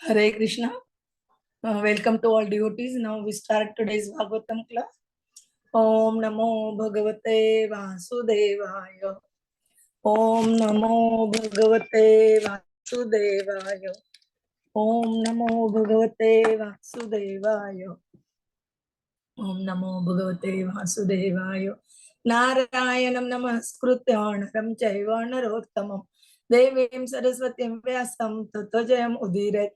Hare Krishna. Welcome to all devotees. Now we start today's Bhagavatam class. Om Namo Bhagavate Vasudevaya. Om Namo Bhagavate Vasudevaya. Om Namo Bhagavate Vasudevaya. Om Namo Bhagavate Vasudevaya. Narayanam Namaskrutyam Naram Chaiva Narottamam Devim Saraswatim Vyasam Tato Jayam Udiret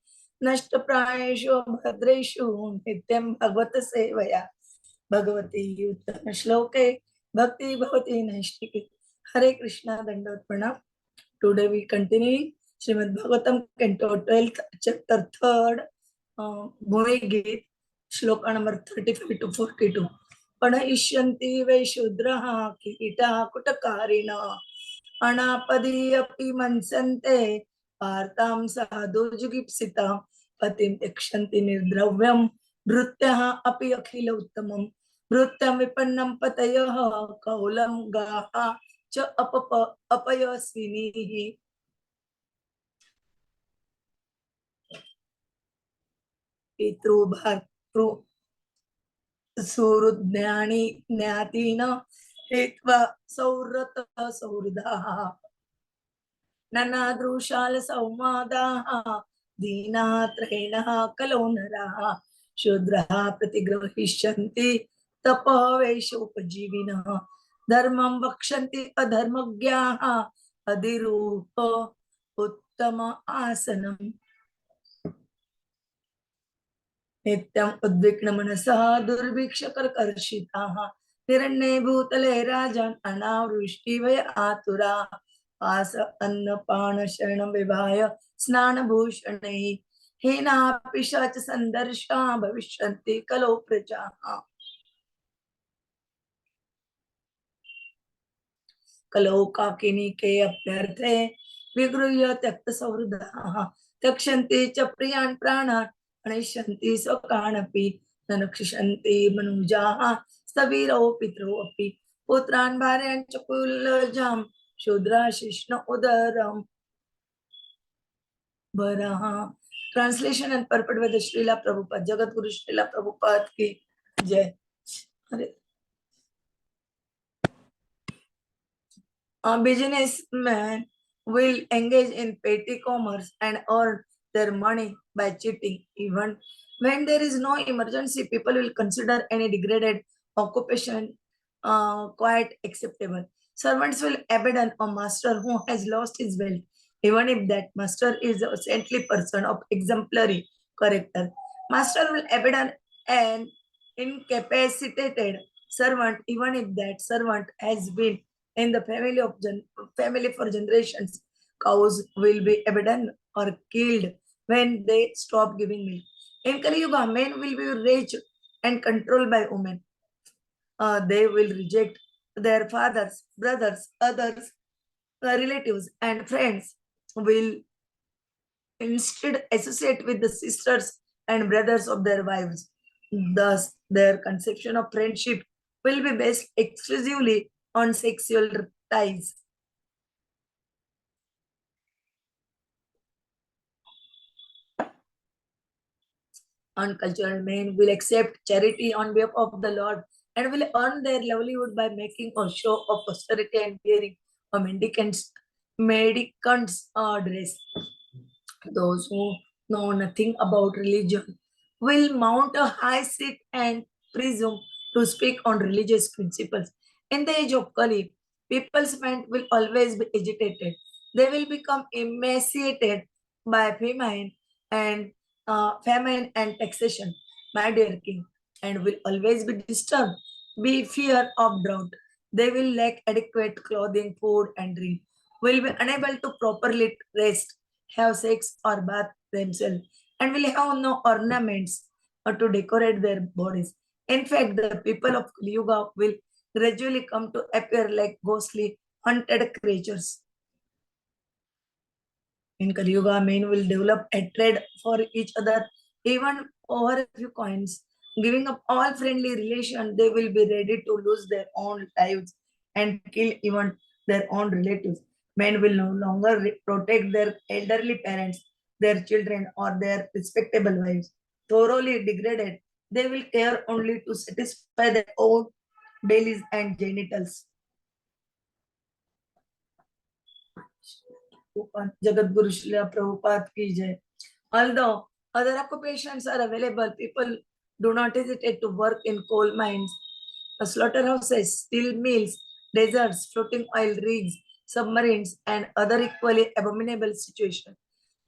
Nashtaprayeshu Bhadreshu Nityam Bhagavata Sevaya Bhagavati Uttama Shloke Bhakti Bhavati Naishtiki. Hare Krishna Dandavat Pranam. Today we continue Srimad Bhagwatam Canto 12th chapter 3rd Bhumi Git Shloka number 35 to 42. Padayishyanti ve shudraha kita kutakarina anapadi api mansante partam sadhu jugipsita patim tekshanti nirdravyam nrutyaha api akhila uttamam nrutyam vipannam patayah kaulam gaha cha apayasvinihi. Pitru bhartru surudnyani nyatina hetva saurata saurdaha nanadrushala saumadaha dinatrena kalonaraha shudraha pratigrahishanti tapaveshopajivinaha dharmam vakshanti adharmagyaha adirupa uttama asanam. नित्यं उद्विग्न मनसा दुर्भिक्षकर्षिताः हिरण्ये भूतले राजन् अनावृष्टिवय आतुरा आस अन्नपान शरणं विवाय स्नानभूषणैः हीनापिशाच सन्दर्शा भविष्यन्ति कलो प्रजाः कलो काकिनी के अप्यर्थे विगृह्य त्यक्त सौहृदाः त्यक्षन्ति च प्रियान् प्राणान् प्रणश्यन्ति स्वकानपि ननक्षिषन्ति मनुजाः स्थविरो पितरो अपि पुत्रान् भार्यान् च कुलजां शूद्राशिष्ण उदरं वरः. Translation and purport by the Srila Prabhupada. Jagat Guru Srila Prabhupada ki jai. A businessman will engage in petty commerce and earn their money by cheating. Even when there is no emergency, people will consider any degraded occupation quite acceptable. Servants will abandon a master who has lost his wealth, even if that master is a saintly person of exemplary character. Master will abandon an incapacitated servant, even if that servant has been in the family for generations. Cows will be abandoned or killed when they stop giving milk. In Kali Yuga, men will be rich and controlled by women. They will reject their fathers, brothers, others, relatives, and friends. Will instead associate with the sisters and brothers of their wives. Thus, their conception of friendship will be based exclusively on sexual ties. Uncultured men will accept charity on behalf of the Lord and will earn their livelihood by making a show of austerity and wearing a mendicant's dress. Those who know nothing about religion will mount a high seat and presume to speak on religious principles. In the age of Kali, people's mind will always be agitated. They will become emaciated by famine and taxation, my dear king, and will always be disturbed, be fear of drought. They will lack adequate clothing, food, and drink, will be unable to properly rest, have sex or bath themselves, and will have no ornaments to decorate their bodies. In fact, the people of Kali Yuga will gradually come to appear like ghostly, hunted creatures. In Kali Yuga, men will develop a trade for each other, even over a few coins. Giving up all friendly relations, they will be ready to lose their own lives and kill even their own relatives. Men will no longer protect their elderly parents. their children or their respectable wives thoroughly degraded, they will care only to satisfy their own bellies and genitals. Jagadguru Srila Prabhupada ki jai. Although other occupations are available, people do not hesitate to work in coal mines, slaughterhouses, steel mills, deserts, floating oil rigs, submarines, and other equally abominable situations.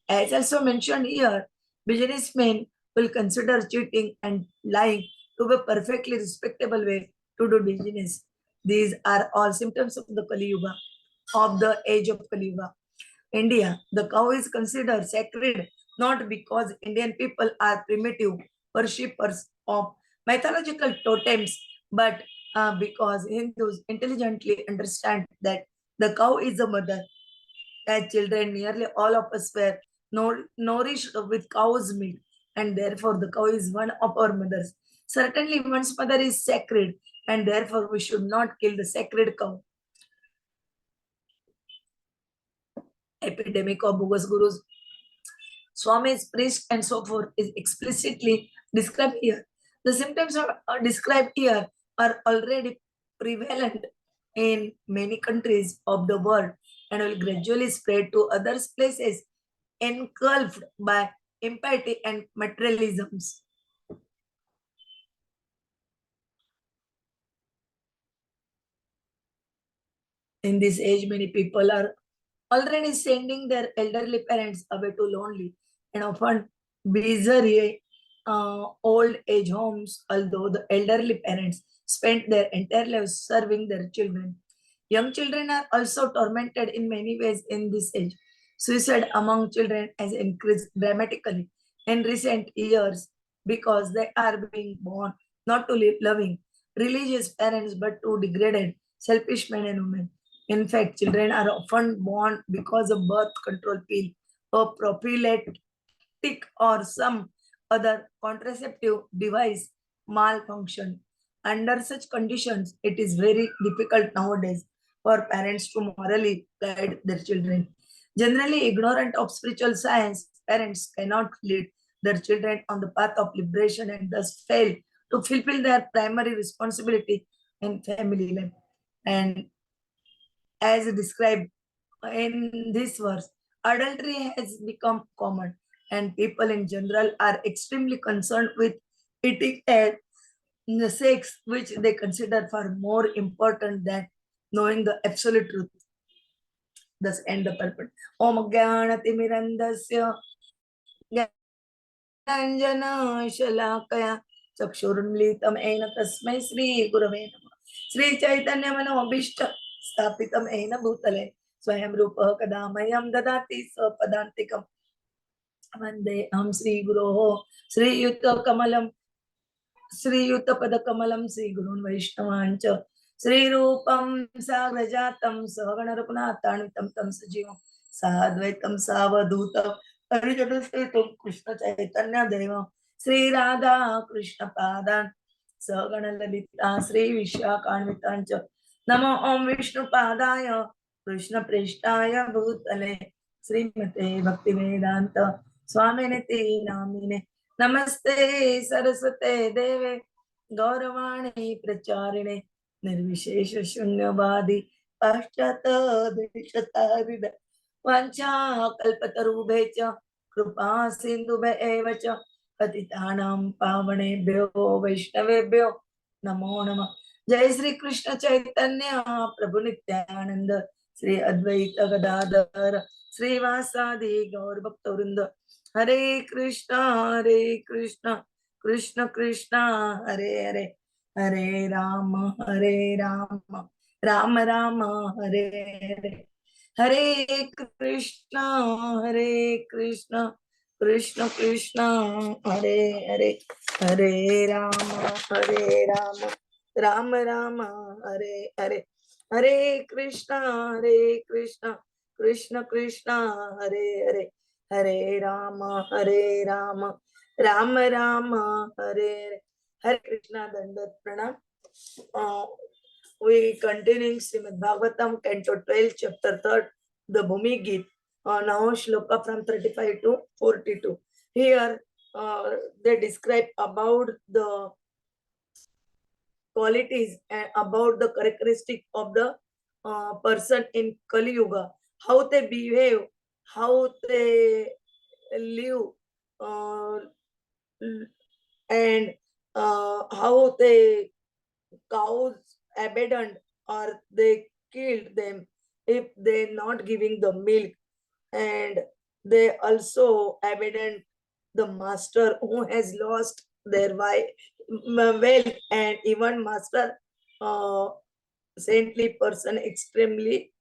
As also mentioned here, businessmen will consider cheating and lying to be a perfectly respectable way to do business. These are all symptoms of the Kali Yuga, of the age of Kali Yuga. India, the cow is considered sacred not because Indian people are primitive worshippers of mythological totems, but because Hindus intelligently understand that the cow is a mother. As children, nearly all of us were nourished with cow's milk, and therefore the cow is one of our mothers. Certainly, one's mother is sacred, and therefore we should not kill the sacred cow. Epidemic of bogus gurus, Swamis, priests, and so forth is explicitly described here. The symptoms are described here are already prevalent in many countries of the world and will gradually spread to other places engulfed by impiety and materialisms. In this age, many people are already sending their elderly parents away to lonely and often bizarre old age homes, although the elderly parents spent their entire lives serving their children. Young children are also tormented in many ways in this age. Suicide among children has increased dramatically in recent years because they are being born not to live loving, religious parents but to degraded, selfish men and women. In fact, children are often born because of birth control pill or prophylactic or some other contraceptive device malfunction. Under such conditions, it is very difficult nowadays for parents to morally guide their children. Generally ignorant of spiritual science, parents cannot lead their children on the path of liberation and thus fail to fulfill their primary responsibility in family life. And as described in this verse, adultery has become common, and people in general are extremely concerned with eating and the sex, which they consider far more important than knowing the absolute truth. Thus end the purport. Om Jnanatimirandasya Jnana Shalakaya Chakshurunlitam Ena Tasmai Sri Gurave Namah. Sri Chaitanya Manobishta Stapitam Ena Bhutale Swayam Rupa Kadamayam Dadati Sapadantikam Vande Am Sri Guroho Sri Yutta Kamalam Sri Yutta Padakamalam Sri Gurun Vaishnavancha Sri Rupam Sagrajatam Savagana Raghunatanitam Tam Sajivam Sadvaitam Savadutam Harijadasritum Krishna Chaitanya Deva Sri Radha Krishna Padan Sagana Lalita Sri Vishwakanvitancha Namo Om Vishnu Padaya Krishna Preshtaya Bhutale Srimate Bhaktivedanta Swaminiti Namine Namaste Saraswate Deve Gauravani Pracharine Nirvishesha Shunyavadi Pashtata Deshatarida Vancha Kalpatarubhecha Krupa Sindhubhe Evacha Patitanam Pavanebhyo Vaishnavebhyo Namo Namah Jai Sri Krishna Chaitanya Prabhu Nityananda Sri Advaita Gadadhar Sri Vasadi Gaur Bhakta Hare Krishna, Krishna Krishna, Hare Hare, Hare Rama, Rama Rama, Hare Hare, Hare Krishna, Krishna Krishna, Hare Hare, Hare Rama, Rama Rama, Hare Hare, Hare Krishna, Krishna Krishna, Hare Hare. Hare Rama, Rama Rama, Hare Hare Krishna, Dandat Pranam. We continuing Srimad Bhagwatam, Canto 12, Chapter 3, the Bhumi Git. Now shloka from 35 to 42. Here they describe about the qualities and about the characteristic of the person in Kali Yuga, how they behave, how they live, uh, and how they cows abandoned or they killed them if they not giving the milk, and they also abandoned the master who has lost their wealth, and even master uh, saintly person extremely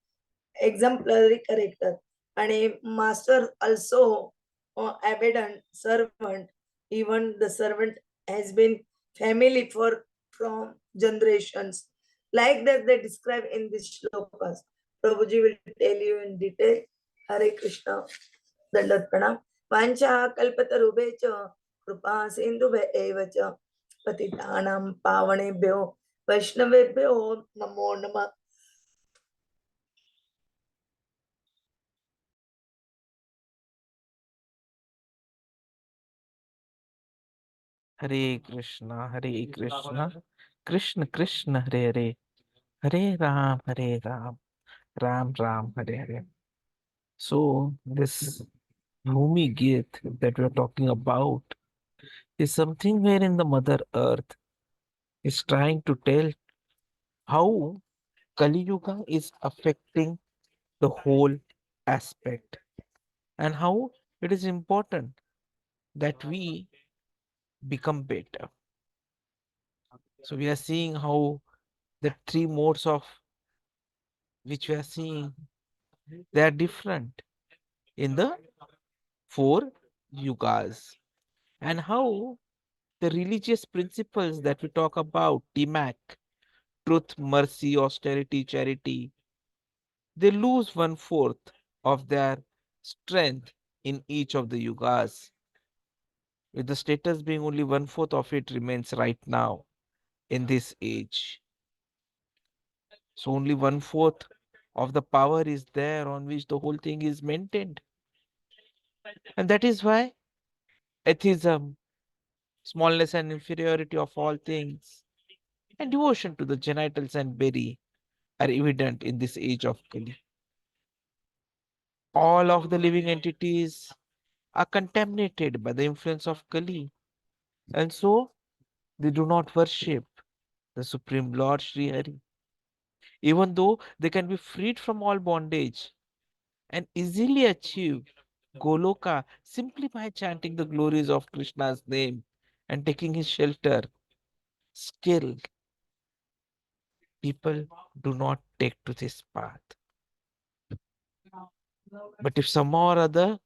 exemplary character, and a master also abandoned servant, even the servant has been family for from generations, like that they describe in this shlokas. Prabhuji will tell you in detail. Hare Krishna. Dandat pranam. Vancha kalpatarubhe cha कृपा सिंधु एव च पतितानां पावनेभ्यो वैष्णवेभ्यो नमो नमः. Hare Krishna, Hare Krishna, Krishna Krishna, Hare Hare, Hare Ram, Ram Ram, Hare Hare. So, this gloomy gate that we're talking about is something wherein the Mother Earth is trying to tell how Kali Yuga is affecting the whole aspect and how it is important that we become better. So, we are seeing how the three modes of which we are seeing, they are different in the four yugas, and how the religious principles that we talk about, TMAC, truth, mercy, austerity, charity, they lose one fourth of their strength in each of the yugas, with the status being only one fourth of it remains right now in this age. So only one fourth of the power is there on which the whole thing is maintained. And that is why atheism, smallness and inferiority of all things, and devotion to the genitals and berry are evident in this age of Kali. All of the living entities are contaminated by the influence of Kali, and so they do not worship the Supreme Lord Sri Hari. Even though they can be freed from all bondage and easily achieve Goloka simply by chanting the glories of Krishna's name and taking his shelter, still people do not take to this path. But if somehow or other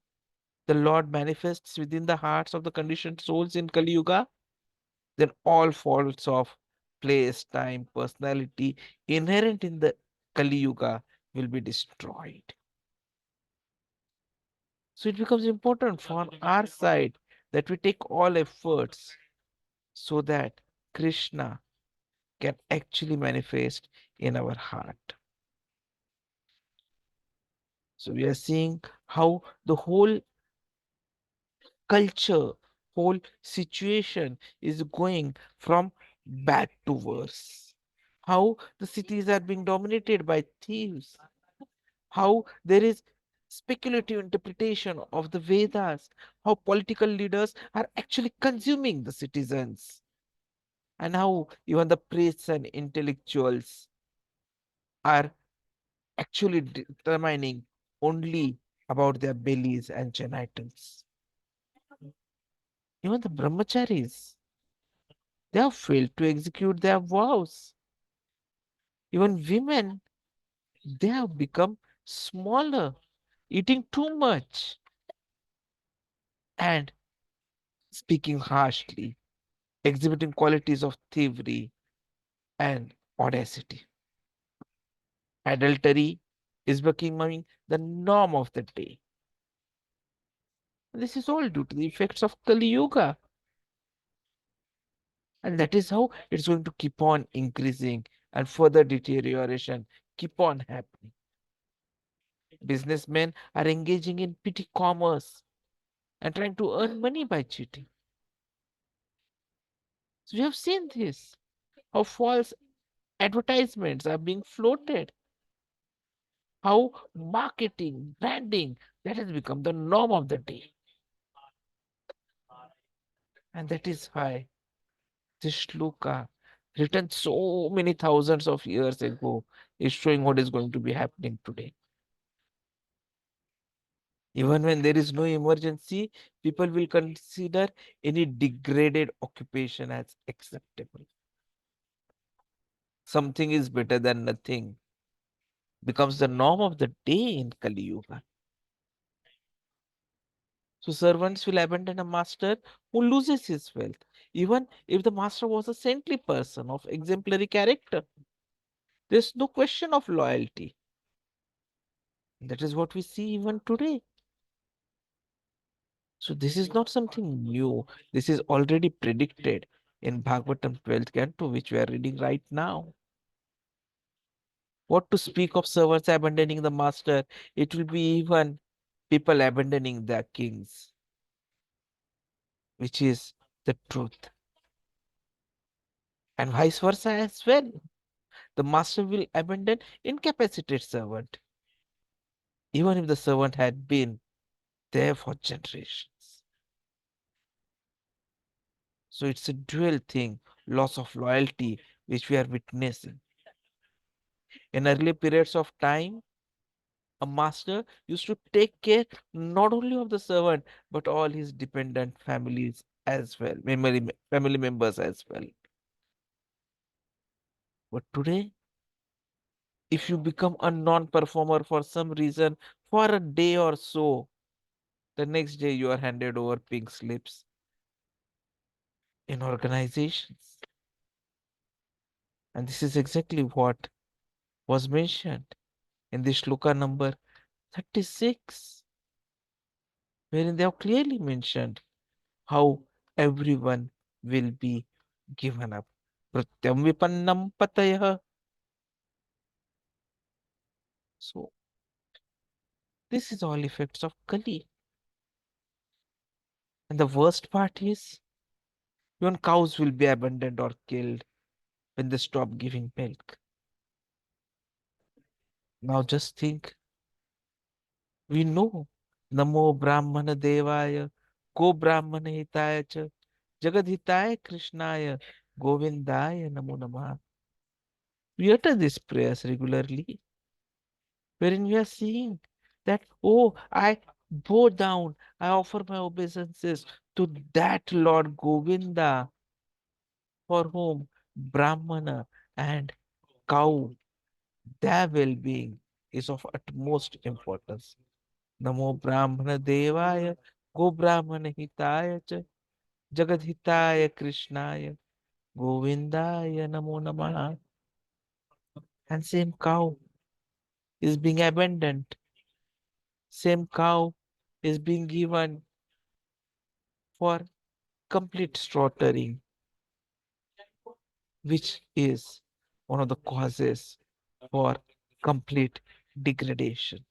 the Lord manifests within the hearts of the conditioned souls in Kali Yuga, then all faults of place, time, personality inherent in the Kali Yuga will be destroyed. So it becomes important for our side that we take all efforts so that Krishna can actually manifest in our heart. So we are seeing how the whole culture, whole situation is going from bad to worse. How the cities are being dominated by thieves. How there is speculative interpretation of the Vedas. How political leaders are actually consuming the citizens. And how even the priests and intellectuals are actually determining only about their bellies and genitals. Even the brahmacharis, they have failed to execute their vows. Even women, they have become smaller, eating too much and speaking harshly, exhibiting qualities of thievery and audacity. Adultery is becoming the norm of the day. This is all due to the effects of Kali Yuga. And that is how it's going to keep on increasing and further deterioration keep on happening. Businessmen are engaging in petty commerce and trying to earn money by cheating. So we have seen this, how false advertisements are being floated, how marketing, branding, that has become the norm of the day. And that is why this shloka, written so many thousands of years ago, is showing what is going to be happening today. Even when there is no emergency, people will consider any degraded occupation as acceptable. Something is better than nothing becomes the norm of the day in Kali Yuga. So servants will abandon a master who loses his wealth, even if the master was a saintly person of exemplary character. There's no question of loyalty. That is what we see even today. So this is not something new. This is already predicted in Bhagavatam 12th canto, which we are reading right now. What to speak of servants abandoning the master? It will be even people abandoning their kings, which is the truth. And vice versa as well. The master will abandon incapacitated servant, even if the servant had been there for generations. So it's a dual thing, loss of loyalty, which we are witnessing. In early periods of time, a master used to take care not only of the servant, but all his dependent families as well, family members as well. But today, if you become a non-performer for some reason, for a day or so, the next day you are handed over pink slips in organizations. And this is exactly what was mentioned in the shloka number 36, wherein they have clearly mentioned how everyone will be given up. Pratyam vipannam patayah. So this is all effects of Kali. And the worst part is even cows will be abandoned or killed when they stop giving milk. Now just think, we know Namo Brahmana Devaya, Go Brahmana Hitaya Cha, Jagad Hitaya Krishnaya, Govindaya Namo Namah. We utter these prayers regularly, wherein we are seeing that, oh, I bow down, I offer my obeisances to that Lord Govinda, for whom Brahmana and cow, their well being is of utmost importance. Namo Brahmana Devaya, Go Brahmana Hitaya Cha, Jagad Hitaya Krishnaya, Govindaya Namo Namaha. And same cow is being abandoned. Same cow is being given for complete slaughtering, which is one of the causes for complete degradation.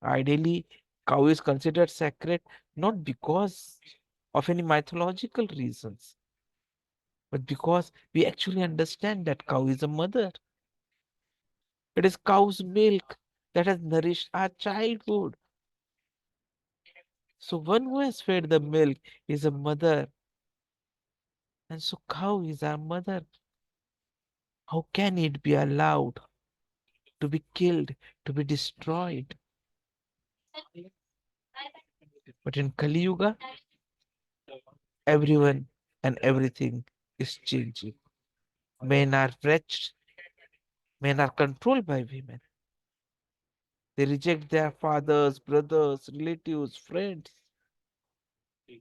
Ideally, cow is considered sacred not because of any mythological reasons, but because we actually understand that cow is a mother. It is cow's milk that has nourished our childhood. So one who has fed the milk is a mother, and so cow is our mother. How can it be allowed to be killed, to be destroyed? But in Kali Yuga, everyone and everything is changing. Men are wretched, men are controlled by women. They reject their fathers, brothers, relatives, friends,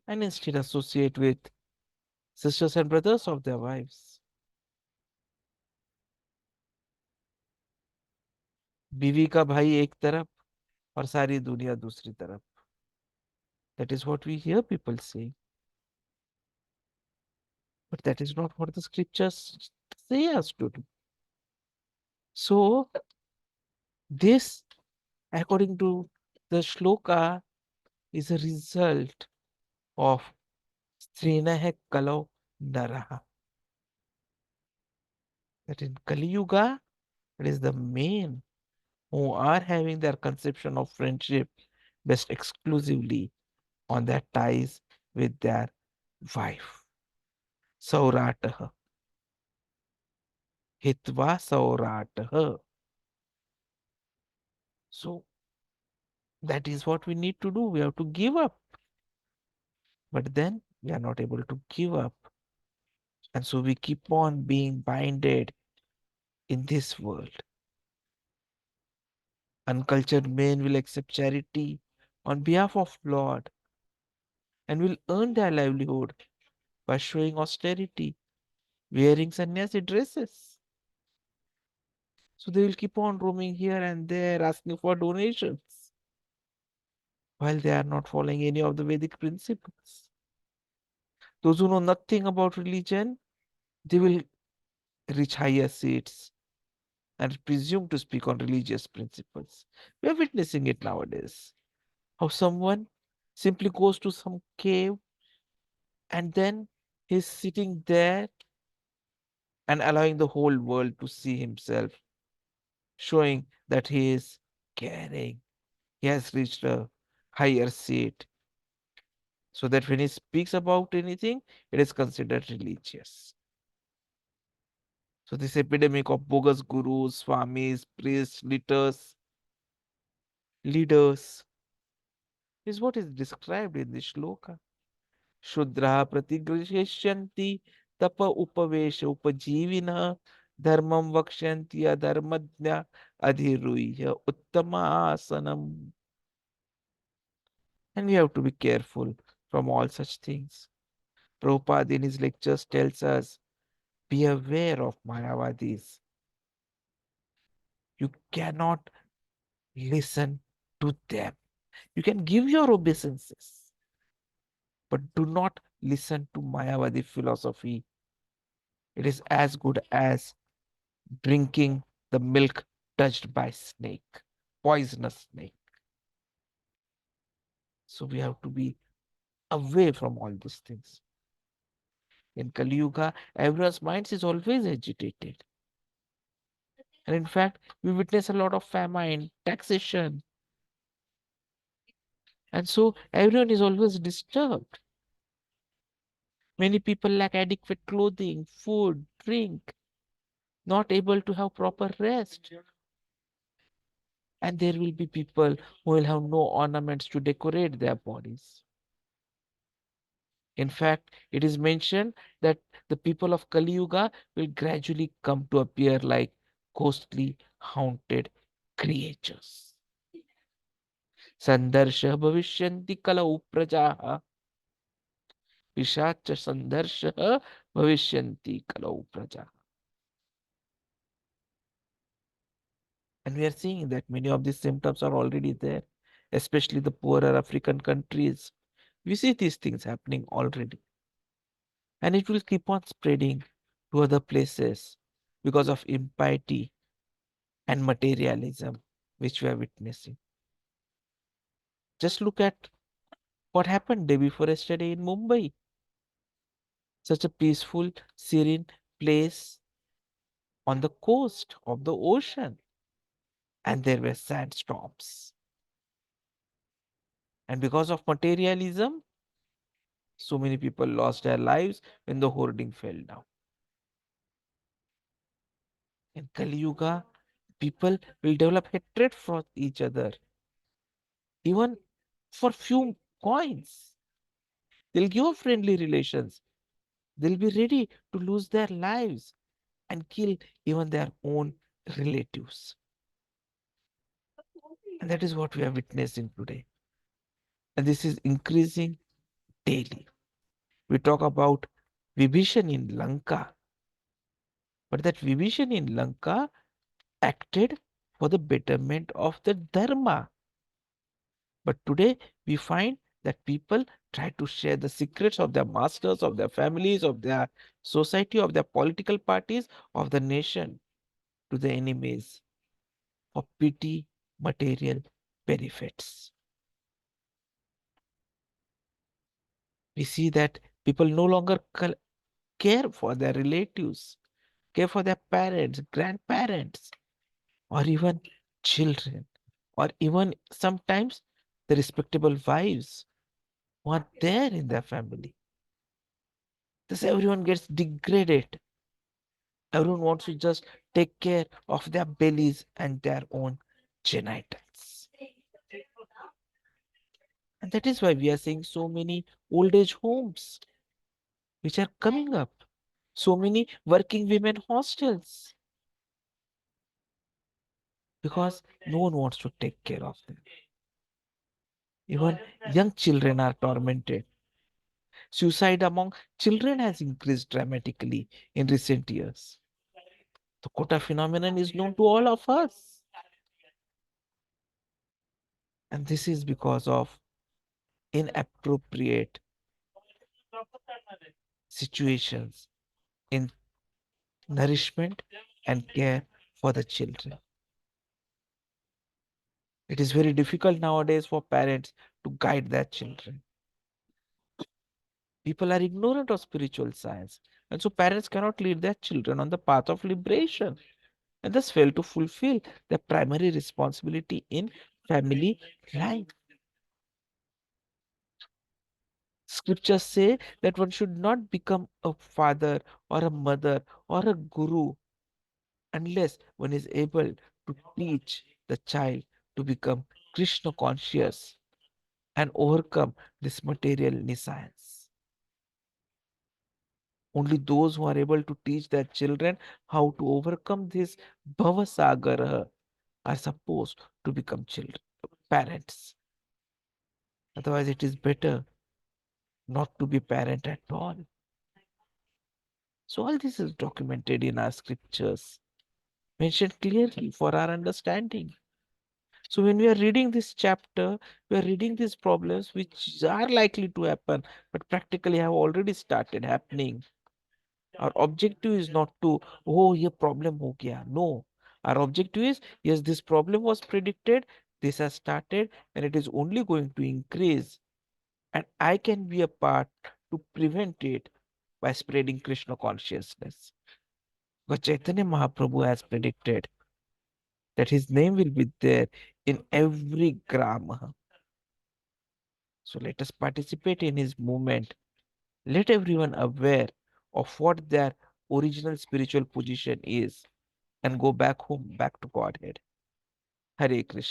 and instead associate with sisters and brothers of their wives. बीवी का भाई एक तरफ और सारी दुनिया दूसरी तरफ. That is what we hear people say. But that is not what the scriptures say us to do. So this according to the shloka, is a result of Srinahe Kalau Naraha. That in Kali Yuga, it is the men who are having their conception of friendship based exclusively on their ties with their wife. Saurataha. Hitva Saurataha. So that is what we need to do. We have to give up. But then we are not able to give up. And so we keep on being binded in this world. Uncultured men will accept charity on behalf of Lord and will earn their livelihood by showing austerity, wearing sannyasi dresses. So they will keep on roaming here and there asking for donations while they are not following any of the Vedic principles. Those who know nothing about religion, they will reach higher seats and presume to speak on religious principles. We are witnessing it nowadays. How someone simply goes to some cave and then he's sitting there and allowing the whole world to see himself, showing that he is caring. He has reached a higher seat, so that when he speaks about anything, it is considered religious. So this epidemic of bogus gurus, swamis, priests, leaders is what is described in this shloka. Shudra pratigrishanti tapa upavesha upajivina dharmam vakshanti adharmadnya adhiruya uttamasanam. And we have to be careful from all such things. Prabhupada in his lectures tells us, be aware of Mayavadis. You cannot listen to them. You can give your obeisances, but do not listen to Mayavadi philosophy. It is as good as drinking the milk touched by snake, poisonous snake. So we have to be away from all these things. In Kali Yuga, everyone's mind is always agitated. And in fact, we witness a lot of famine, taxation. And so everyone is always disturbed. Many people lack adequate clothing, food, drink, not able to have proper rest. And there will be people who will have no ornaments to decorate their bodies. In fact, it is mentioned that the people of Kali Yuga will gradually come to appear like ghostly, haunted creatures. संदर्श भविष्यन्ति कलौ प्रजाः पिशाच संदर्श भविष्यन्ति कलौ प्रजाः. And we are seeing that many of these symptoms are already there, especially the poorer African countries. We see these things happening already. And it will keep on spreading to other places because of impiety and materialism, which we are witnessing. Just look at what happened day before yesterday in Mumbai. Such a peaceful, serene place on the coast of the ocean. And there were sandstorms. And because of materialism, so many people lost their lives when the hoarding fell down. In Kali Yuga, people will develop hatred for each other, even for few coins. They'll give up friendly relations. They'll be ready to lose their lives and kill even their own relatives. And that is what we are witnessing today. And this is increasing daily. We talk about Vibhishan in Lanka, but that Vibhishan in Lanka acted for the betterment of the Dharma. But today we find that people try to share the secrets of their masters, of their families, of their society, of their political parties, of the nation to the enemies for petty material benefits. We see that people no longer care for their relatives, care for their parents, grandparents, or even children, or even sometimes the respectable wives who are there in their family. Thus, everyone gets degraded. Everyone wants to just take care of their bellies and their own genitals. And that is why we are seeing so many old age homes which are coming up, so many working women hostels, because no one wants to take care of them. Even young children are tormented. Suicide among children has increased dramatically in recent years. The quota phenomenon is known to all of us. And this is because of inappropriate situations in nourishment and care for the children. It is very difficult nowadays for parents to guide their children. People are ignorant of spiritual science, and so parents cannot lead their children on the path of liberation and thus fail to fulfill their primary responsibility in family life. Scriptures say that one should not become a father or a mother or a guru unless one is able to teach the child to become Krishna conscious and overcome this material nescience. Only those who are able to teach their children how to overcome this bhavasagara are supposed to become children, parents. Otherwise, it is better not to be parent at all. So all this is documented in our scriptures, mentioned clearly for our understanding. So when we are reading this chapter, we are reading these problems which are likely to happen, but practically have already started happening. Our objective is not to, oh, ye problem ho gaya. No. Our objective is, yes, this problem was predicted, this has started, and it is only going to increase. And I can be a part to prevent it by spreading Krishna consciousness. Because Chaitanya Mahaprabhu has predicted that his name will be there in every grama. So let us participate in his movement. Let everyone aware of what their original spiritual position is and go back home, back to Godhead. Hare Krishna.